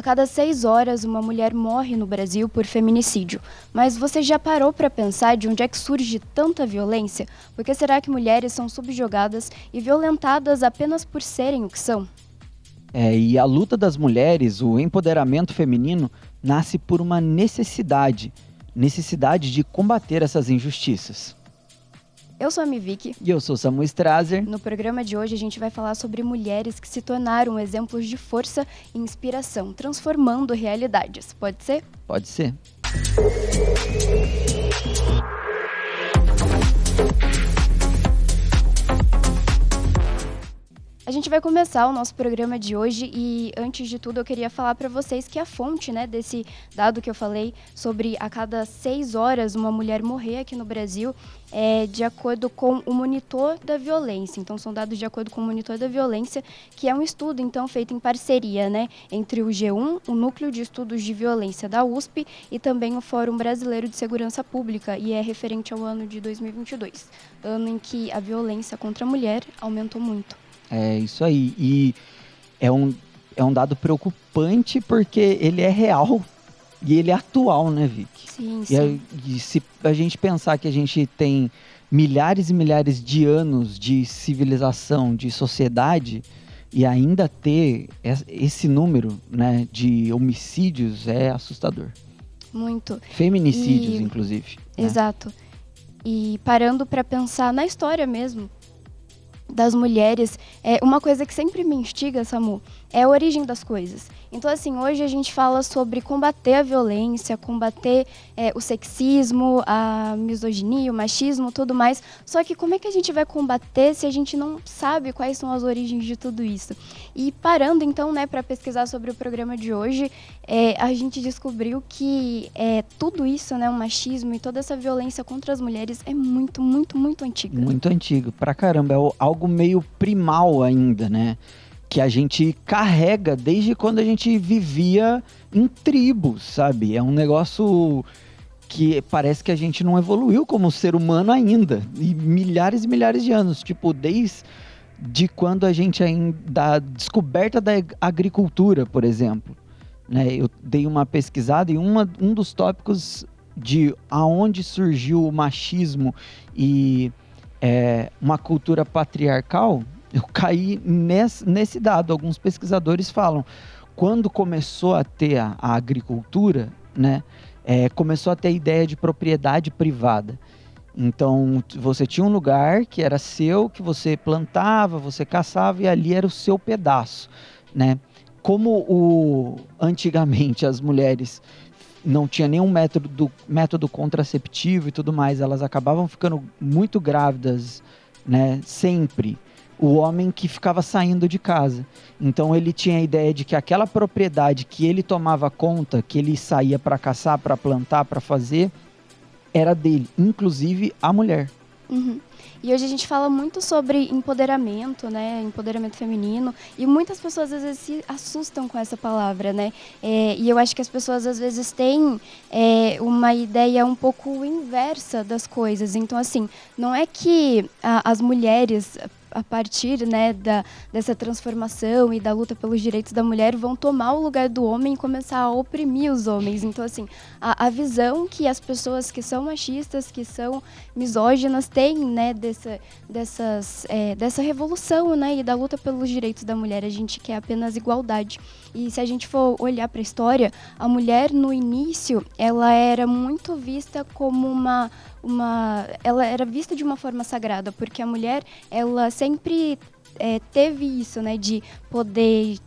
A cada 6 horas, uma mulher morre no Brasil por feminicídio. Mas você já parou para pensar de onde é que surge tanta violência? Por que será que mulheres são subjugadas e violentadas apenas por serem o que são? E a luta das mulheres, o empoderamento feminino, nasce por uma necessidade de combater essas injustiças. Eu sou a Miviki. E eu sou Samu Strazer. No programa de hoje a gente vai falar sobre mulheres que se tornaram exemplos de força e inspiração, transformando realidades. Pode ser? Pode ser. A gente vai começar o nosso programa de hoje e, antes de tudo, eu queria falar para vocês que a fonte, desse dado que eu falei sobre a cada 6 horas uma mulher morrer aqui no Brasil é de acordo com o Monitor da Violência. Então, são dados de acordo com o Monitor da Violência, que é um estudo, então, feito em parceria, entre o G1, o Núcleo de Estudos de Violência da USP e também o Fórum Brasileiro de Segurança Pública, e é referente ao ano de 2022, ano em que a violência contra a mulher aumentou muito. É isso aí. E é um dado preocupante porque ele é real e ele é atual, né, Vicky? Sim, sim. E se a gente pensar que a gente tem milhares e milhares de anos de civilização, de sociedade, e ainda ter esse número, né, de homicídios é assustador. Muito. Feminicídios, inclusive. Exato. E parando para pensar na história mesmo das mulheres, uma coisa que sempre me instiga, Samu, é a origem das coisas. Então, assim, hoje a gente fala sobre combater a violência, combater o sexismo, a misoginia, o machismo, tudo mais. Só que como é que a gente vai combater se a gente não sabe quais são as origens de tudo isso? E parando, então, para pesquisar sobre o programa de hoje, a gente descobriu que tudo isso, o machismo e toda essa violência contra as mulheres é muito, muito, muito antiga. Muito antigo, pra caramba. É algo meio primal ainda, né? Que a gente carrega desde quando a gente vivia em tribos, sabe? É um negócio que parece que a gente não evoluiu como ser humano ainda. E milhares de anos. Tipo, desde quando a gente ainda... Da descoberta da agricultura, por exemplo. Né? Eu dei uma pesquisada e um dos tópicos de aonde surgiu o machismo e uma cultura patriarcal... Eu caí nesse dado. Alguns pesquisadores falam, quando começou a ter a agricultura, né, começou a ter a ideia de propriedade privada. Então, você tinha um lugar que era seu, que você plantava, você caçava, e ali era o seu pedaço, né? Como antigamente as mulheres não tinham nenhum método contraceptivo e tudo mais, elas acabavam ficando muito grávidas, né, sempre. O homem que ficava saindo de casa. Então ele tinha a ideia de que aquela propriedade que ele tomava conta, que ele saía para caçar, para plantar, para fazer, era dele, inclusive a mulher. Uhum. E hoje a gente fala muito sobre empoderamento, empoderamento feminino, e muitas pessoas às vezes se assustam com essa palavra, e eu acho que as pessoas às vezes têm uma ideia um pouco inversa das coisas. Então, assim, não é que as mulheres, a partir dessa transformação e da luta pelos direitos da mulher, vão tomar o lugar do homem e começar a oprimir os homens. Então, assim, a visão que as pessoas que são machistas, que são misóginas, têm, dessa revolução, e da luta pelos direitos da mulher. A gente quer apenas igualdade. E se a gente for olhar para a história, a mulher, no início, ela era muito vista como ela era vista de uma forma sagrada, porque a mulher, ela sempre teve isso, de poder,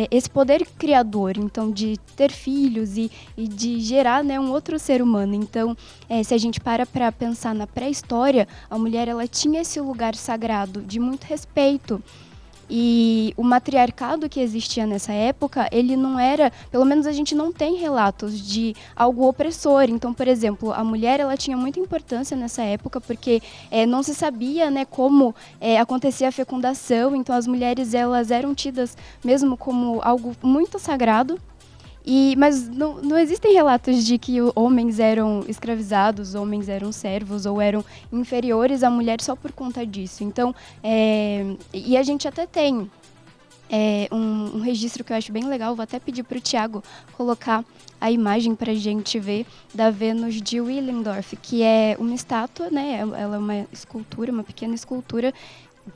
esse poder criador, então de ter filhos e de gerar, um outro ser humano. Então, se a gente para pensar na pré-história, a mulher, ela tinha esse lugar sagrado de muito respeito. E o matriarcado que existia nessa época, ele não era, pelo menos a gente não tem relatos de algo opressor. Então, por exemplo, a mulher, ela tinha muita importância nessa época, porque não se sabia, como acontecia a fecundação. Então, as mulheres, elas eram tidas mesmo como algo muito sagrado. Mas não existem relatos de que homens eram escravizados, homens eram servos ou eram inferiores à mulher só por conta disso. Então, e a gente até tem um registro que eu acho bem legal. Vou até pedir para o Thiago colocar a imagem para a gente ver da Vênus de Willendorf, que é uma estátua, né? Ela é uma escultura, uma pequena escultura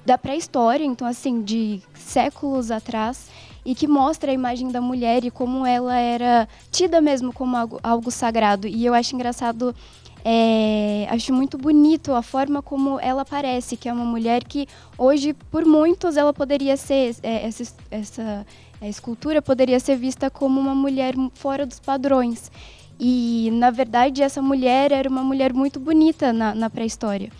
da pré-história, então assim, de séculos atrás, e que mostra a imagem da mulher e como ela era tida mesmo como algo sagrado. E eu acho engraçado, acho muito bonito a forma como ela aparece, que é uma mulher que hoje, por muitos, ela poderia ser, essa escultura poderia ser vista como uma mulher fora dos padrões. E, na verdade, essa mulher era uma mulher muito bonita na pré-história.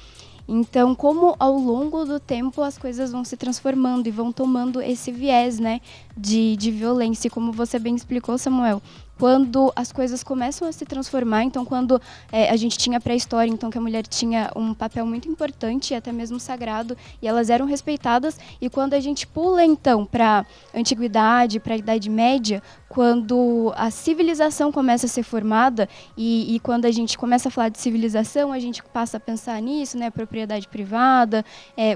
Então, como ao longo do tempo as coisas vão se transformando e vão tomando esse viés, né, de violência, como você bem explicou, Samuel, quando as coisas começam a se transformar, então quando a gente tinha a pré-história, então que a mulher tinha um papel muito importante, até mesmo sagrado, e elas eram respeitadas, e quando a gente pula então para a antiguidade, para a Idade Média, quando a civilização começa a ser formada, e quando a gente começa a falar de civilização, a gente passa a pensar nisso, né, propriedade privada,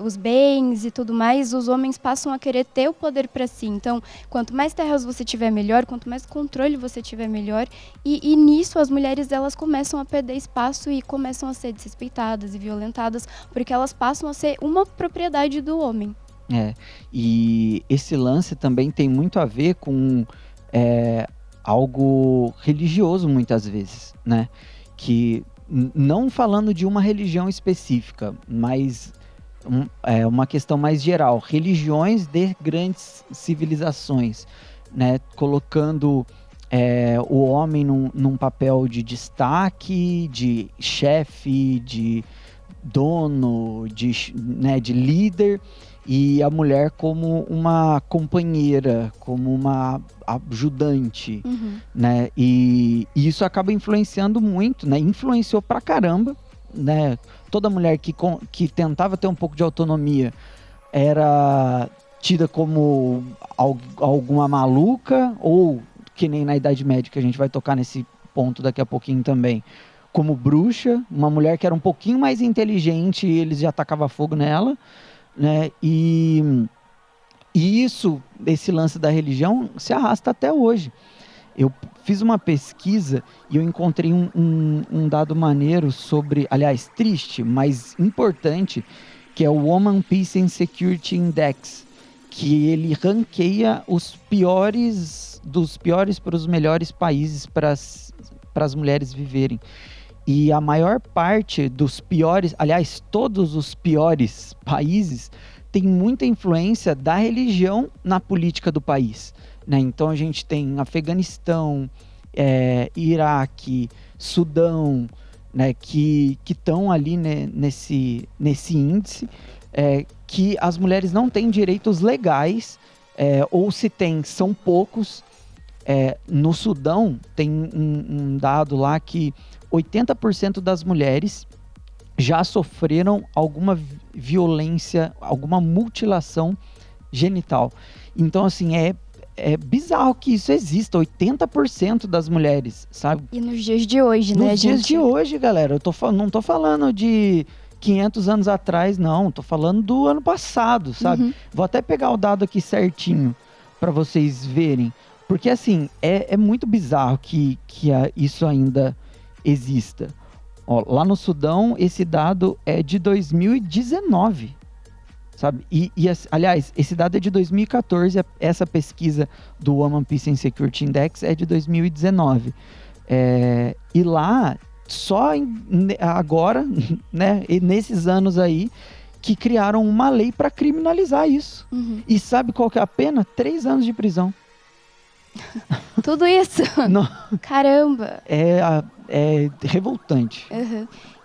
os bens e tudo mais, os homens passam a querer ter o poder para si. Então, quanto mais terras você tiver, melhor, quanto mais controle você tiver, melhor, e nisso as mulheres elas começam a perder espaço e começam a ser desrespeitadas e violentadas, porque elas passam a ser uma propriedade do homem. E esse lance também tem muito a ver com algo religioso muitas vezes, né? Que não falando de uma religião específica, mas uma questão mais geral, religiões de grandes civilizações, né? Colocando o homem num papel de destaque, de chefe, de dono, de líder, e a mulher como uma companheira, como uma ajudante, né? E isso acaba influenciando muito, né? Influenciou pra caramba, né? Toda mulher que tentava ter um pouco de autonomia era tida como alguma maluca, ou que nem na Idade Média, que a gente vai tocar nesse ponto daqui a pouquinho também, como bruxa, uma mulher que era um pouquinho mais inteligente e eles já tacavam fogo nela, né? E esse lance da religião se arrasta até hoje. Eu fiz uma pesquisa e eu encontrei um dado maneiro sobre, aliás, triste, mas importante, que é o Woman Peace and Security Index, que ele ranqueia dos piores para os melhores países para as mulheres viverem. E a maior parte dos piores, aliás, todos os piores países, tem muita influência da religião na política do país, né? Então a gente tem Afeganistão, Iraque, Sudão, né, que estão ali, né, nesse índice, que as mulheres não têm direitos legais, ou se tem, são poucos. No Sudão tem um dado lá que 80% das mulheres já sofreram alguma violência, alguma mutilação genital. Então, assim, é bizarro que isso exista, 80% das mulheres, sabe? E nos dias de hoje, né, gente? Nos dias de hoje, galera, não tô falando de 500 anos atrás, não, tô falando do ano passado, sabe? Vou até pegar o dado aqui certinho para vocês verem, porque, assim, é muito bizarro que isso ainda exista. Ó, lá no Sudão, esse dado é de 2019, sabe? Aliás, esse dado é de 2014, essa pesquisa do Women Peace and Security Index é de 2019. E lá, só agora, né, e nesses anos aí, que criaram uma lei para criminalizar isso. E sabe qual que é a pena? 3 anos de prisão. Tudo isso? Caramba! É revoltante.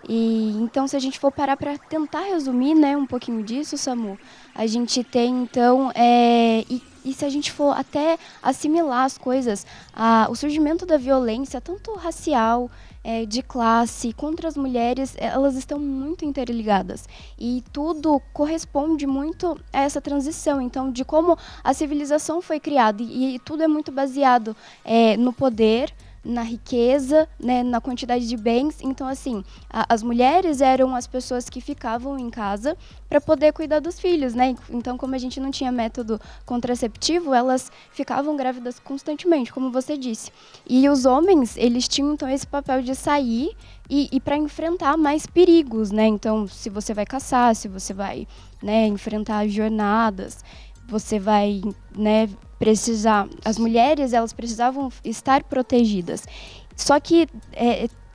E então, se a gente for parar para tentar resumir, né, um pouquinho disso, Samu, a gente tem, então, e se a gente for até assimilar as coisas, o surgimento da violência, tanto racial, de classe, contra as mulheres, elas estão muito interligadas. E tudo corresponde muito a essa transição, então, de como a civilização foi criada. E tudo é muito baseado no poder, na riqueza, né, na quantidade de bens. Então, assim, as mulheres eram as pessoas que ficavam em casa para poder cuidar dos filhos, né? Então, como a gente não tinha método contraceptivo, elas ficavam grávidas constantemente, como você disse. E os homens, eles tinham, então, esse papel de sair e para enfrentar mais perigos, né? Então, se você vai caçar, se você vai, né, enfrentar jornadas, você vai, né, precisar... As mulheres, elas precisavam estar protegidas. Só que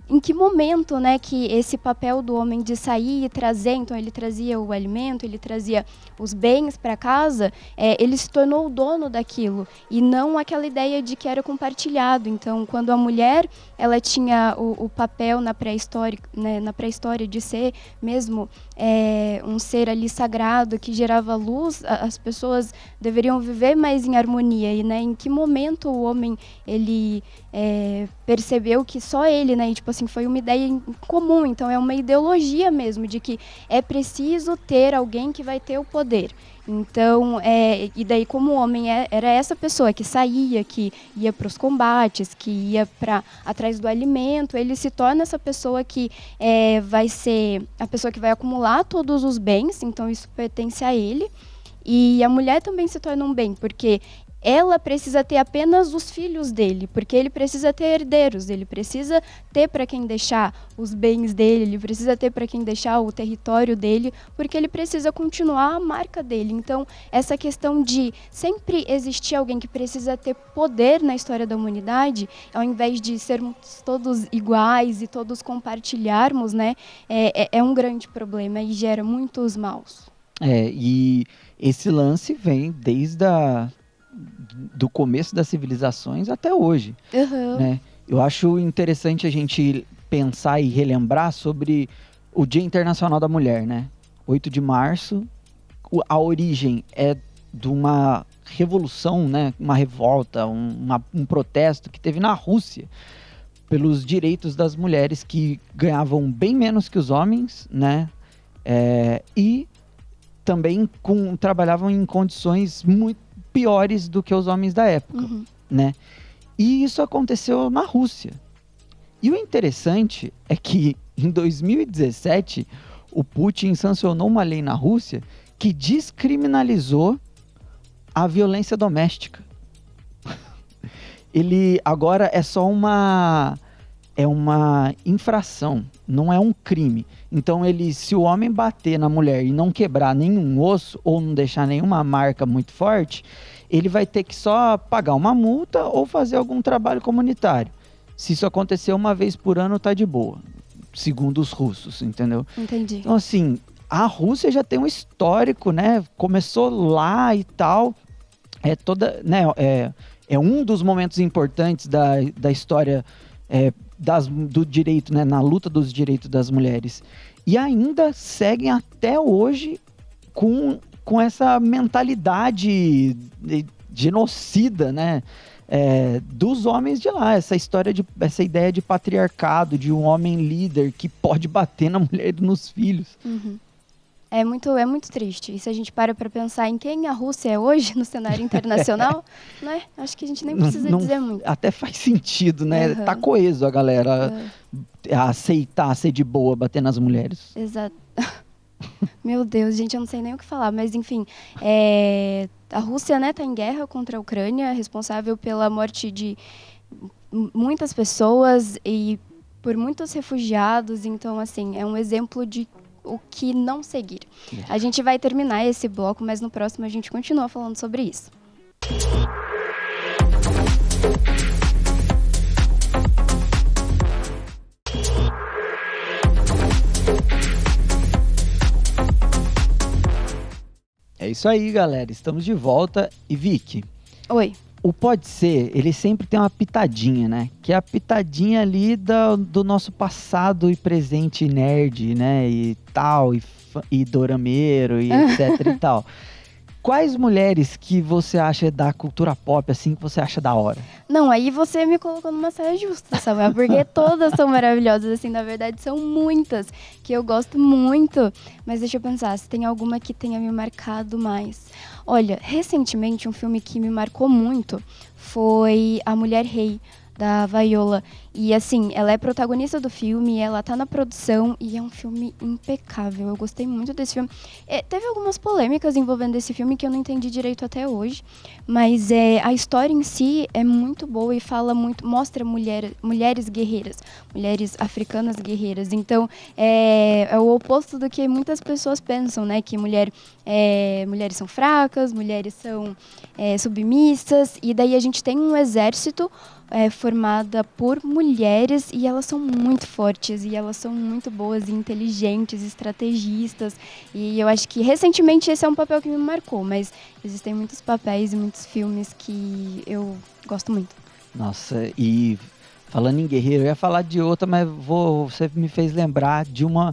em que momento, né, que esse papel do homem de sair e trazer, então ele trazia o alimento, ele trazia os bens para casa, ele se tornou o dono daquilo e não aquela ideia de que era compartilhado. Então, quando a mulher ela tinha o papel na pré-história, né, na pré-história de ser mesmo um ser ali sagrado que gerava luz, as pessoas deveriam viver mais em harmonia. E, né, em que momento o homem ele percebeu que só ele, né, e, tipo assim, foi uma ideia comum, então é uma ideologia mesmo, de que é preciso ter alguém que vai ter o poder. Então, e daí como o homem era essa pessoa que saía, que ia para os combates, que ia atrás do alimento, ele se torna essa pessoa que vai ser a pessoa que vai acumular todos os bens, então isso pertence a ele. E a mulher também se torna um bem, porque ela precisa ter apenas os filhos dele, porque ele precisa ter herdeiros, ele precisa ter para quem deixar os bens dele, ele precisa ter para quem deixar o território dele, porque ele precisa continuar a marca dele. Então, essa questão de sempre existir alguém que precisa ter poder na história da humanidade, ao invés de sermos todos iguais e todos compartilharmos, né, é um grande problema e gera muitos maus. E esse lance vem desde do começo das civilizações até hoje, né? Eu acho interessante a gente pensar e relembrar sobre o Dia Internacional da Mulher, né? 8 de março, a origem é de uma revolução, né? Uma revolta, um protesto que teve na Rússia pelos direitos das mulheres que ganhavam bem menos que os homens, né? E também trabalhavam em condições muito piores do que os homens da época, né? E isso aconteceu na Rússia. E o interessante é que em 2017 o Putin sancionou uma lei na Rússia que descriminalizou a violência doméstica. Ele agora é só uma infração, não é um crime. Então, se o homem bater na mulher e não quebrar nenhum osso ou não deixar nenhuma marca muito forte, ele vai ter que só pagar uma multa ou fazer algum trabalho comunitário. Se isso acontecer uma vez por ano, tá de boa, segundo os russos, entendeu? Entendi. Então, assim, a Rússia já tem um histórico, né? Começou lá e tal. É um dos momentos importantes da história do direito, né, na luta dos direitos das mulheres. E ainda seguem até hoje com essa mentalidade genocida, né, dos homens de lá. Essa ideia de patriarcado, de um homem líder que pode bater na mulher e nos filhos. É muito triste. E se a gente para pensar em quem a Rússia é hoje no cenário internacional, né? Acho que a gente nem precisa dizer muito. Até faz sentido, né? Tá coeso a galera aceitar ser de boa, bater nas mulheres. Exato. Meu Deus, gente, eu não sei nem o que falar. Mas, enfim, a Rússia, né, tá em guerra contra a Ucrânia, responsável pela morte de muitas pessoas e por muitos refugiados. Então, assim, é um exemplo de o que não seguir. A gente vai terminar esse bloco, mas no próximo a gente continua falando sobre isso. É isso aí, galera. Estamos de volta. E Vicky. Oi. O Pode Ser, ele sempre tem uma pitadinha, né? Que é a pitadinha ali do nosso passado e presente nerd, né? E tal, e dorameiro, e etc e tal. Quais mulheres que você acha da cultura pop, assim, que você acha da hora? Não, aí você me colocou numa saia justa, Samuel, porque todas são maravilhosas, assim, na verdade são muitas, que eu gosto muito. Mas deixa eu pensar, se tem alguma que tenha me marcado mais. Olha, recentemente um filme que me marcou muito foi A Mulher Rei, da Viola. E assim, ela é protagonista do filme, ela tá na produção e é um filme impecável. Eu gostei muito desse filme. Teve algumas polêmicas envolvendo esse filme que eu não entendi direito até hoje, mas a história em si é muito boa e fala muito, mostra mulheres guerreiras, mulheres africanas guerreiras. Então, é o oposto do que muitas pessoas pensam, né? Que mulheres são fracas, mulheres são submissas, e daí a gente tem um exército formada por mulheres e elas são muito fortes e elas são muito boas e inteligentes, estrategistas, e eu acho que recentemente esse é um papel que me marcou, mas existem muitos papéis e muitos filmes que eu gosto muito. Nossa, e falando em guerreiro, eu ia falar de outra, mas você me fez lembrar de uma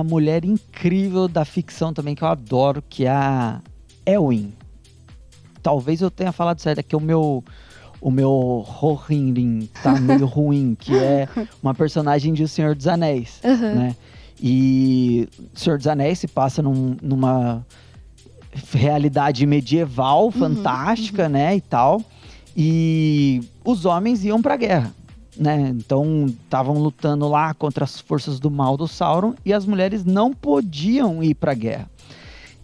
mulher incrível da ficção também que eu adoro, que é a Elwyn. Talvez eu tenha falado certo, é que o meu Rohirrim tá meio ruim, que é uma personagem de O Senhor dos Anéis, né? E O Senhor dos Anéis se passa numa realidade medieval, fantástica, né, e tal. E os homens iam pra guerra, né? Então, estavam lutando lá contra as forças do mal do Sauron e as mulheres não podiam ir pra guerra.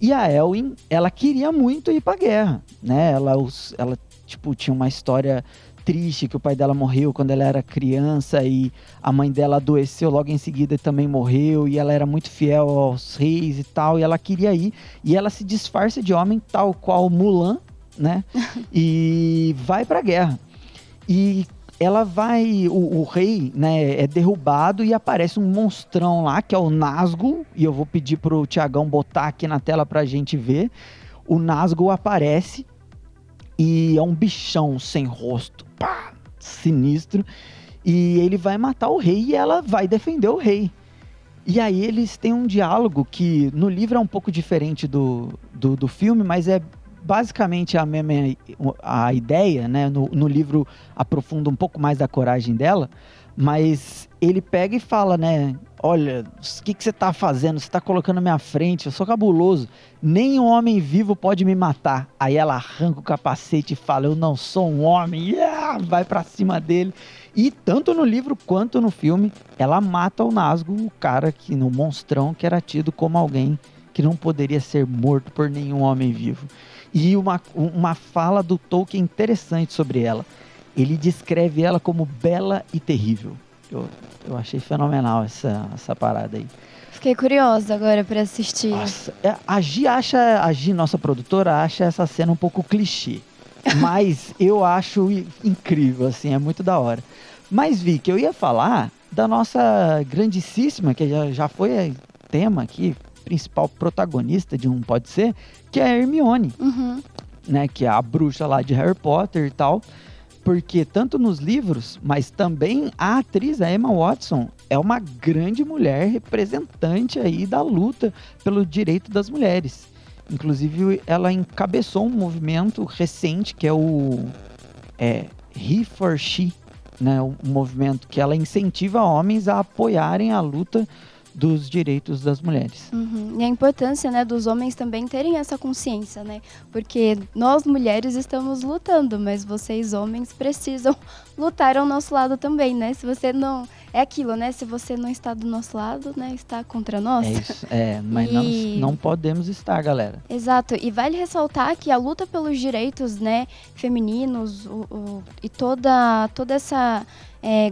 E a Elwyn, ela queria muito ir pra guerra, né? Ela tipo, tinha uma história triste, que o pai dela morreu quando ela era criança e a mãe dela adoeceu logo em seguida e também morreu, e ela era muito fiel aos reis e tal, e ela queria ir, e ela se disfarça de homem, tal qual Mulan, né? E vai pra guerra. E ela vai, o rei, né, é derrubado e aparece um monstrão lá, que é o Nazgûl, e eu vou pedir pro Tiagão botar aqui na tela pra gente ver. O Nazgûl aparece e é um bichão sem rosto, pá, sinistro, e ele vai matar o rei e ela vai defender o rei. E aí eles têm um diálogo que no livro é um pouco diferente do filme, mas é basicamente a mesma a ideia, né? No livro aprofunda um pouco mais da coragem dela, mas ele pega e fala, né? Olha, o que você tá fazendo? Você tá colocando na minha frente, eu sou cabuloso, nem um homem vivo pode me matar. Aí ela arranca o capacete e fala, eu não sou um homem, vai pra cima dele. E tanto no livro quanto no filme, ela mata o Nazgûl, o cara que no monstrão que era tido como alguém que não poderia ser morto por nenhum homem vivo. E uma fala do Tolkien interessante sobre ela. Ele descreve ela como bela e terrível. Eu achei fenomenal essa parada aí. Fiquei curiosa agora pra assistir. Nossa, a Gi, nossa produtora, acha essa cena um pouco clichê. Mas eu acho incrível, assim, é muito da hora. Mas, Vicky, eu ia falar da nossa grandíssima, que já foi tema aqui, principal protagonista de um Pode Ser, que é a Hermione, né? Que é a bruxa lá de Harry Potter e tal. Porque tanto nos livros, mas também a atriz, a Emma Watson, é uma grande mulher representante aí da luta pelo direito das mulheres. Inclusive, ela encabeçou um movimento recente, que é o He for She, né? Um movimento que ela incentiva homens a apoiarem a luta dos direitos das mulheres. E a importância, né, dos homens também terem essa consciência, né? Porque nós mulheres estamos lutando, mas vocês homens precisam lutar ao nosso lado também, né? Se você não... É aquilo, né? Se você não está do nosso lado, né, está contra nós. É isso, mas não podemos estar, galera. Exato, e vale ressaltar que a luta pelos direitos, né, femininos e toda essa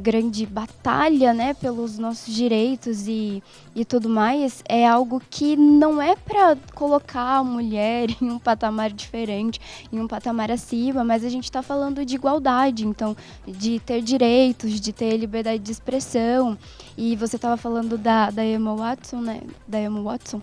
grande batalha, né, pelos nossos direitos e tudo mais, é algo que não é para colocar a mulher em um patamar diferente, em um patamar acima, mas a gente está falando de igualdade, então, de ter direitos, de ter liberdade de expressão. E você estava falando da Emma Watson, né, da Emma Watson.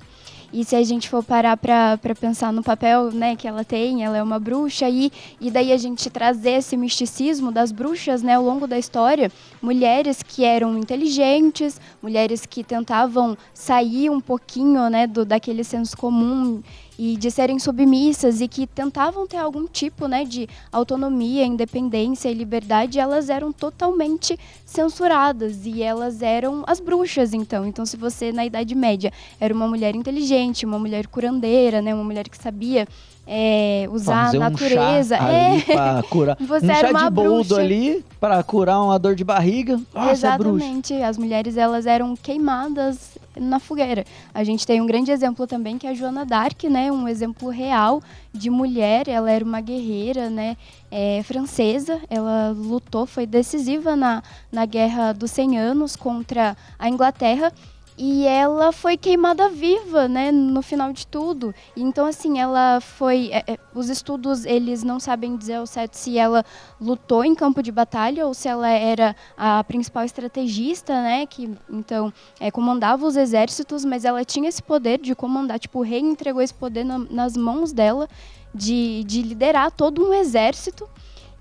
E se a gente for parar para pensar no papel, né, que ela tem, ela é uma bruxa, e daí a gente trazer esse misticismo das bruxas, né, ao longo da história, mulheres que eram inteligentes, mulheres que tentavam sair um pouquinho, né, daquele senso comum e de serem submissas e que tentavam ter algum tipo, né, de autonomia, independência e liberdade, elas eram totalmente censuradas e elas eram as bruxas, então. Então, se você, na Idade Média, era uma mulher inteligente, uma mulher curandeira, né, uma mulher que sabia usar Fazer a natureza. Um chá ali pra curar. Você um era chá uma de boldo bruxa. ali pra curar uma dor de barriga. Nossa, é bruxa. Exatamente. As mulheres, elas eram queimadas na fogueira. A gente tem um grande exemplo também, que é a Joana d'Arc, né? Um exemplo real de mulher. Ela era uma guerreira, né? Francesa. Ela lutou, foi decisiva na Guerra dos 100 Anos contra a Inglaterra. E ela foi queimada viva, né, no final de tudo. E então, assim, ela foi... os estudos, eles não sabem dizer ao certo se ela lutou em campo de batalha ou se ela era a principal estrategista, né, que, então, comandava os exércitos, mas ela tinha esse poder de comandar. Tipo, o rei entregou esse poder nas mãos dela de liderar todo um exército.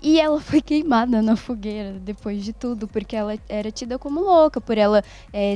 E ela foi queimada na fogueira depois de tudo, porque ela era tida como louca, por ela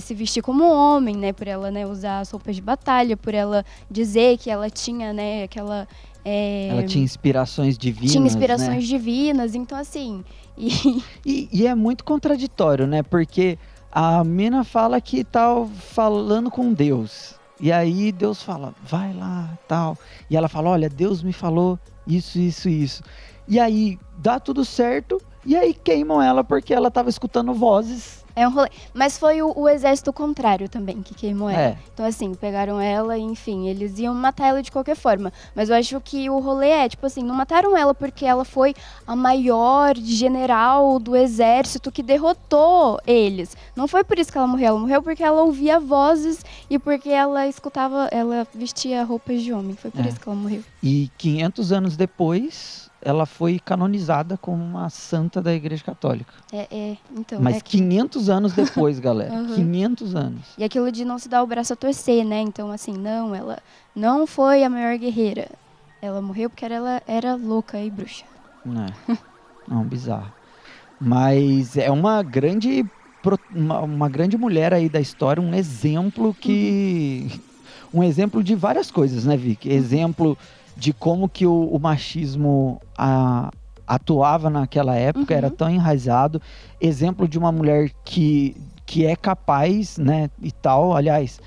se vestir como homem, né? Por ela, né, usar as roupas de batalha, por ela dizer que ela tinha, né, aquela... Ela tinha inspirações divinas, Tinha inspirações né? divinas, então assim... E é muito contraditório, né? Porque a mina fala que tá falando com Deus. E aí Deus fala, vai lá, tal. E ela fala, olha, Deus me falou isso, isso, isso. E aí dá tudo certo, e aí queimam ela porque ela tava escutando vozes. É um rolê. Mas foi o exército contrário também que queimou ela. É. Então, assim, pegaram ela e, enfim, eles iam matar ela de qualquer forma. Mas eu acho que o rolê tipo assim, não mataram ela porque ela foi a maior general do exército que derrotou eles. Não foi por isso que ela morreu porque ela ouvia vozes e porque ela escutava, ela vestia roupas de homem. Foi por isso que ela morreu. E 500 anos depois, ela foi canonizada como uma santa da Igreja Católica. Então... Mas 500 anos depois, galera. Uhum. 500 anos. E aquilo de não se dar o braço a torcer, né? Então, assim, não, ela não foi a maior guerreira. Ela morreu porque ela era louca e bruxa. Não, bizarro. Mas é uma grande mulher aí da história, um exemplo que... Um exemplo de várias coisas, né, Vicky? Exemplo de como que o machismo atuava naquela época, era tão enraizado. Exemplo de uma mulher que é capaz, né, e tal. Aliás,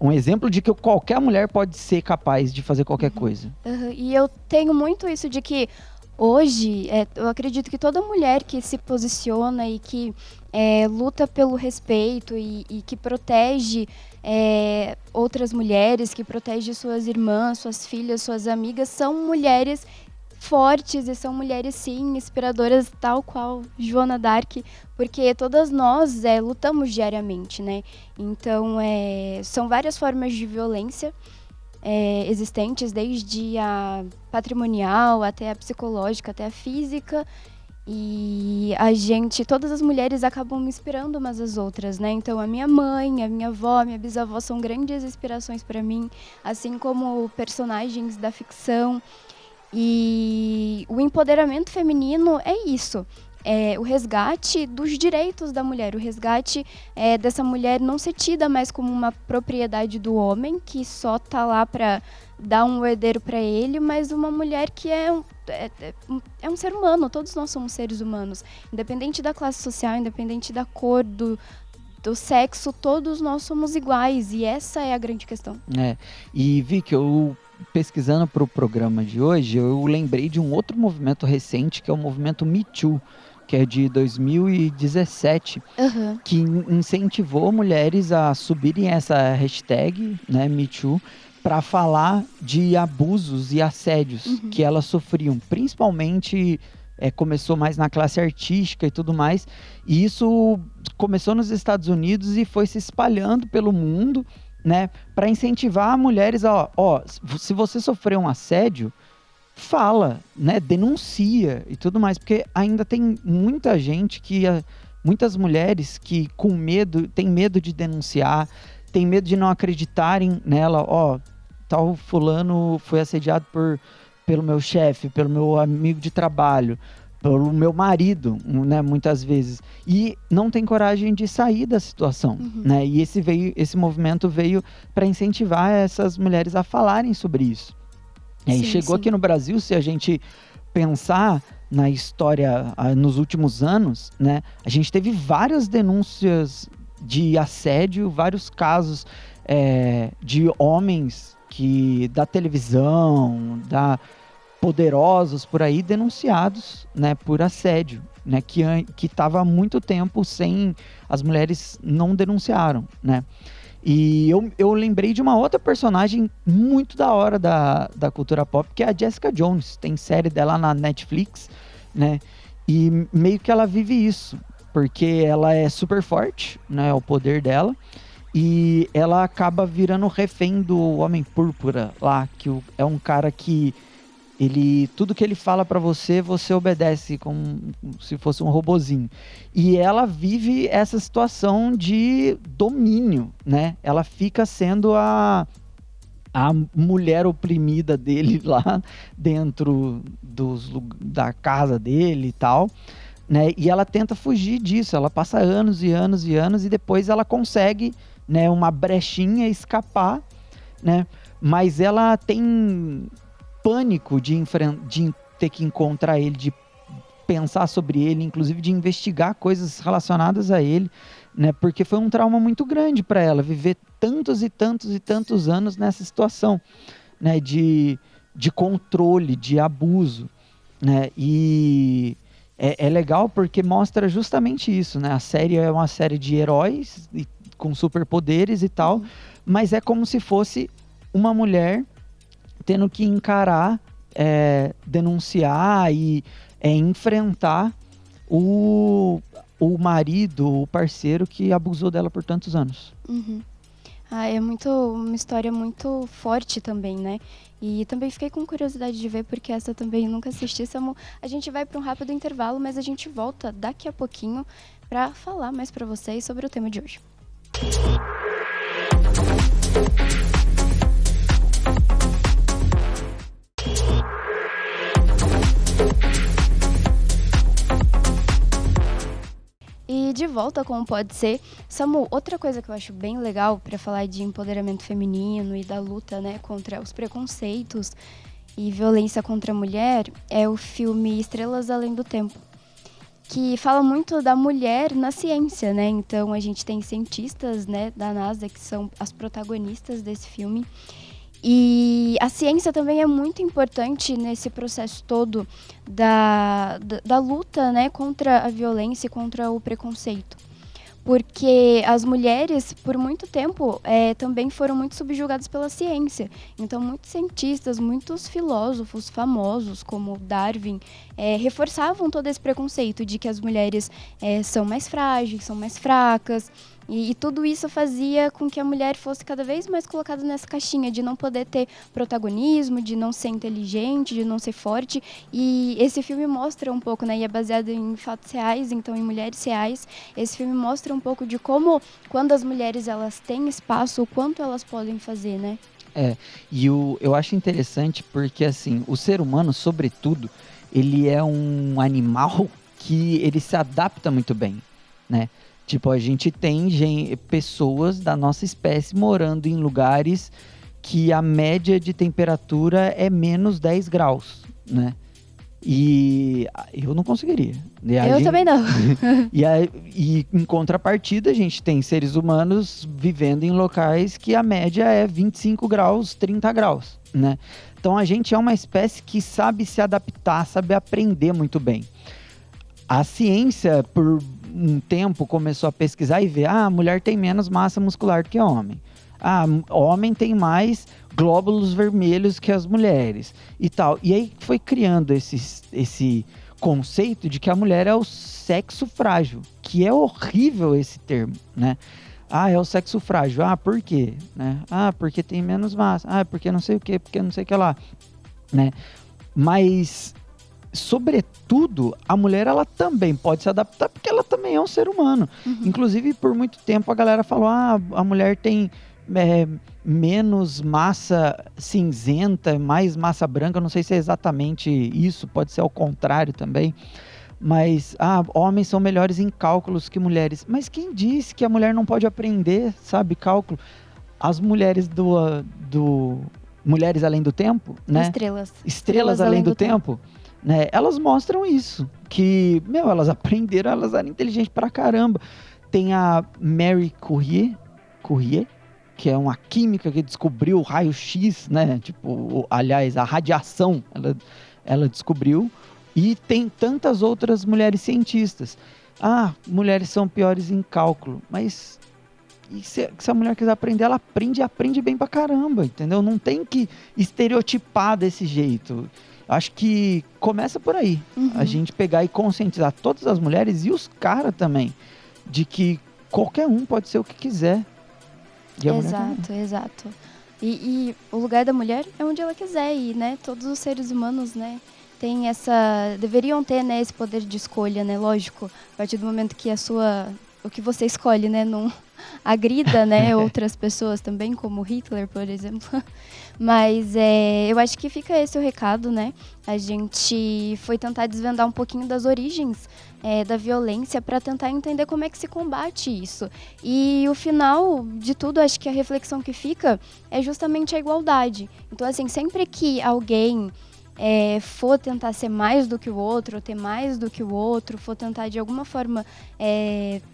um exemplo de que qualquer mulher pode ser capaz de fazer qualquer coisa. E eu tenho muito isso de que hoje, eu acredito que toda mulher que se posiciona e que luta pelo respeito e que protege outras mulheres, que protege suas irmãs, suas filhas, suas amigas, são mulheres fortes e são mulheres, sim, inspiradoras, tal qual Joana d'Arc, porque todas nós lutamos diariamente, né? Então, são várias formas de violência existentes, desde a patrimonial até a psicológica, até a física. E todas as mulheres acabam me inspirando umas às outras, né? Então, a minha mãe, a minha avó, a minha bisavó são grandes inspirações para mim, assim como personagens da ficção. E o empoderamento feminino é isso. O resgate dos direitos da mulher, o resgate dessa mulher não ser tida mais como uma propriedade do homem, que só tá lá para dar um herdeiro para ele, mas uma mulher que é um ser humano. Todos nós somos seres humanos, independente da classe social, independente da cor, do sexo, todos nós somos iguais, e essa é a grande questão. E Vicky, eu pesquisando para o programa de hoje, eu lembrei de um outro movimento recente, que é o movimento Me Too, que é de 2017, que incentivou mulheres a subirem essa hashtag, né, Me Too, para falar de abusos e assédios que elas sofriam, principalmente começou mais na classe artística e tudo mais, e isso começou nos Estados Unidos e foi se espalhando pelo mundo, né, para incentivar mulheres se você sofreu um assédio, fala, né, denuncia e tudo mais, porque ainda tem muita gente muitas mulheres que tem medo de denunciar, tem medo de não acreditarem nela, tal fulano foi assediado pelo meu chefe, pelo meu amigo de trabalho, pelo meu marido, né, muitas vezes, e não tem coragem de sair da situação, né, e esse movimento veio para incentivar essas mulheres a falarem sobre isso. E chegou aqui no Brasil, se a gente pensar na história nos últimos anos, né, a gente teve várias denúncias de assédio, vários casos de homens da televisão, da poderosos por aí denunciados, né, por assédio, né, que estava há muito tempo sem, as mulheres não denunciaram, né. E eu lembrei de uma outra personagem muito da hora da cultura pop, que é a Jessica Jones. Tem série dela na Netflix, né? E meio que ela vive isso, porque ela é super forte, né? O poder dela. E ela acaba virando refém do Homem Púrpura lá, que é um cara que tudo que ele fala pra você, você obedece como se fosse um robozinho. E ela vive essa situação de domínio, né? Ela fica sendo a mulher oprimida dele lá dentro da casa dele e tal, né? E ela tenta fugir disso. Ela passa anos e anos e anos e depois ela consegue, né, uma brechinha escapar, né? Mas ela tem pânico de ter que encontrar ele, de pensar sobre ele, inclusive de investigar coisas relacionadas a ele, né? Porque foi um trauma muito grande para ela viver tantos e tantos e tantos anos nessa situação, né? De controle, de abuso, né? E é legal porque mostra justamente isso, né? A série é uma série de heróis com superpoderes e tal, mas é como se fosse uma mulher tendo que encarar, denunciar e enfrentar o marido, o parceiro que abusou dela por tantos anos. É uma história muito forte também, né? E também fiquei com curiosidade de ver, porque essa também eu nunca assisti, Samu. A gente vai para um rápido intervalo, mas a gente volta daqui a pouquinho para falar mais para vocês sobre o tema de hoje. E de volta com o Pode Ser. Samu, outra coisa que eu acho bem legal para falar de empoderamento feminino e da luta, né, contra os preconceitos e violência contra a mulher é o filme Estrelas Além do Tempo, que fala muito da mulher na ciência, né? Então a gente tem cientistas, né, da NASA que são as protagonistas desse filme. E a ciência também é muito importante nesse processo todo da luta, né, contra a violência e contra o preconceito. Porque as mulheres, por muito tempo, também foram muito subjugadas pela ciência. Então, muitos cientistas, muitos filósofos famosos, como Darwin, reforçavam todo esse preconceito de que as mulheres são mais frágeis, são mais fracas. E tudo isso fazia com que a mulher fosse cada vez mais colocada nessa caixinha de não poder ter protagonismo, de não ser inteligente, de não ser forte. E esse filme mostra um pouco, né? E é baseado em fatos reais, então em mulheres reais. Esse filme mostra um pouco de como, quando as mulheres elas têm espaço, o quanto elas podem fazer, né? E eu acho interessante porque, assim, o ser humano, sobretudo, ele é um animal que ele se adapta muito bem, né? Tipo, a gente tem pessoas da nossa espécie morando em lugares que a média de temperatura é menos 10 graus, né? E eu não conseguiria. Eu também não. E em contrapartida, a gente tem seres humanos vivendo em locais que a média é 25 graus, 30 graus, né? Então a gente é uma espécie que sabe se adaptar, sabe aprender muito bem. A ciência, por um tempo, começou a pesquisar e ver, a mulher tem menos massa muscular do que o homem. Homem tem mais glóbulos vermelhos que as mulheres e tal. E aí foi criando esse conceito de que a mulher é o sexo frágil, que é horrível esse termo, né? É o sexo frágil. Por quê? Né? Porque tem menos massa. Porque não sei o quê, porque não sei o que lá, né? Mas sobretudo, a mulher ela também pode se adaptar porque ela também é um ser humano. Inclusive, por muito tempo a galera falou, a mulher tem menos massa cinzenta, mais massa branca. Eu não sei se é exatamente isso, pode ser ao contrário também. Mas, homens são melhores em cálculos que mulheres. Mas quem disse que a mulher não pode aprender, sabe, cálculo? As mulheres do Mulheres Além do Tempo, né? Estrelas Além do Tempo. Né, elas mostram isso, que, elas aprenderam, elas eram inteligentes pra caramba. Tem a Marie Curie, que é uma química que descobriu o raio-x, né? Tipo, aliás, a radiação, ela descobriu. E tem tantas outras mulheres cientistas. Ah, mulheres são piores em cálculo, mas se a mulher quiser aprender, ela aprende e aprende bem pra caramba, entendeu? Não tem que estereotipar desse jeito. Acho que começa por aí. A gente pegar e conscientizar todas as mulheres e os caras também, de que qualquer um pode ser o que quiser. E a Exato. E o lugar da mulher é onde ela quiser ir, né? Todos os seres humanos, né? Deveriam ter, né, esse poder de escolha, né? Lógico, a partir do momento que o que você escolhe, né, não agrida, né, outras pessoas também, como Hitler, por exemplo. Mas eu acho que fica esse o recado, né? A gente foi tentar desvendar um pouquinho das origens da violência para tentar entender como é que se combate isso. E o final de tudo, acho que a reflexão que fica é justamente a igualdade. Então, assim, sempre que alguém for tentar ser mais do que o outro, ter mais do que o outro, for tentar de alguma forma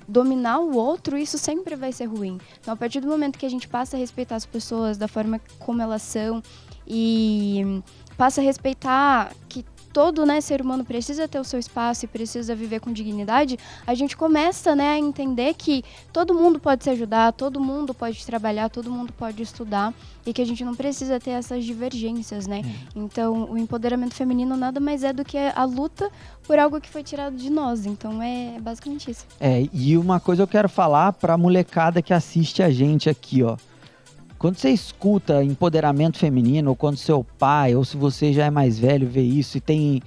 dominar o outro, isso sempre vai ser ruim. Então, a partir do momento que a gente passa a respeitar as pessoas da forma como elas são e passa a respeitar que todo, né, ser humano precisa ter o seu espaço e precisa viver com dignidade, a gente começa, né, a entender que todo mundo pode se ajudar, todo mundo pode trabalhar, todo mundo pode estudar e que a gente não precisa ter essas divergências, né? Então, o empoderamento feminino nada mais é do que a luta por algo que foi tirado de nós. Então, é basicamente isso. E uma coisa eu quero falar pra molecada que assiste a gente aqui, ó. Quando você escuta empoderamento feminino, ou quando seu pai, ou se você já é mais velho, vê isso e tem...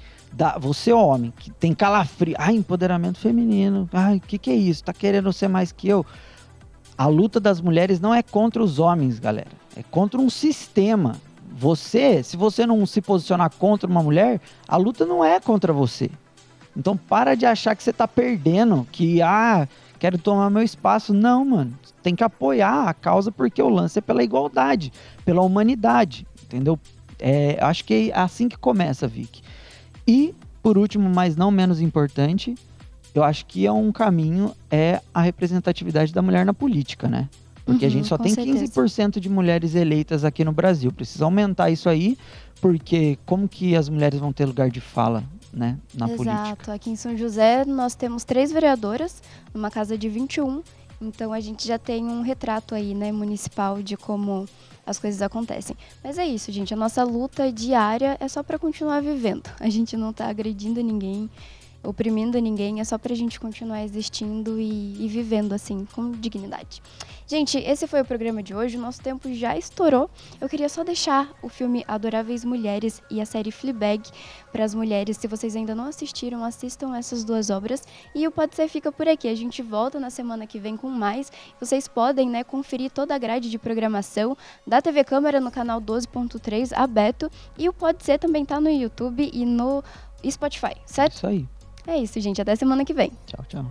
Você é homem, que tem calafrio. Ai, empoderamento feminino. Ai, o que é isso? Tá querendo ser mais que eu? A luta das mulheres não é contra os homens, galera. É contra um sistema. Se você não se posicionar contra uma mulher, a luta não é contra você. Então para de achar que você tá perdendo, que, quero tomar meu espaço. Não, mano. Tem que apoiar a causa porque o lance é pela igualdade, pela humanidade, entendeu? Acho que é assim que começa, Vicky. E, por último, mas não menos importante, eu acho que um caminho a representatividade da mulher na política, né? Porque a gente só tem 15% de mulheres eleitas aqui no Brasil. Precisa aumentar isso aí, porque como que as mulheres vão ter lugar de fala, né, na política? Exato. Aqui em São José nós temos 3 vereadoras, numa casa de 21. Então, a gente já tem um retrato aí, né, municipal de como as coisas acontecem. Mas é isso, gente. A nossa luta diária é só para continuar vivendo. A gente não tá agredindo ninguém, oprimindo ninguém. É só pra gente continuar existindo e vivendo, assim, com dignidade. Gente, esse foi o programa de hoje. O nosso tempo já estourou. Eu queria só deixar o filme Adoráveis Mulheres e a série Fleabag para as mulheres. Se vocês ainda não assistiram, assistam essas 2 obras. E o Pode Ser fica por aqui. A gente volta na semana que vem com mais. Vocês podem, né, conferir toda a grade de programação da TV Câmara no canal 12.3 aberto. E o Pode Ser também tá no YouTube e no Spotify, certo? Isso aí. É isso, gente. Até semana que vem. Tchau, tchau.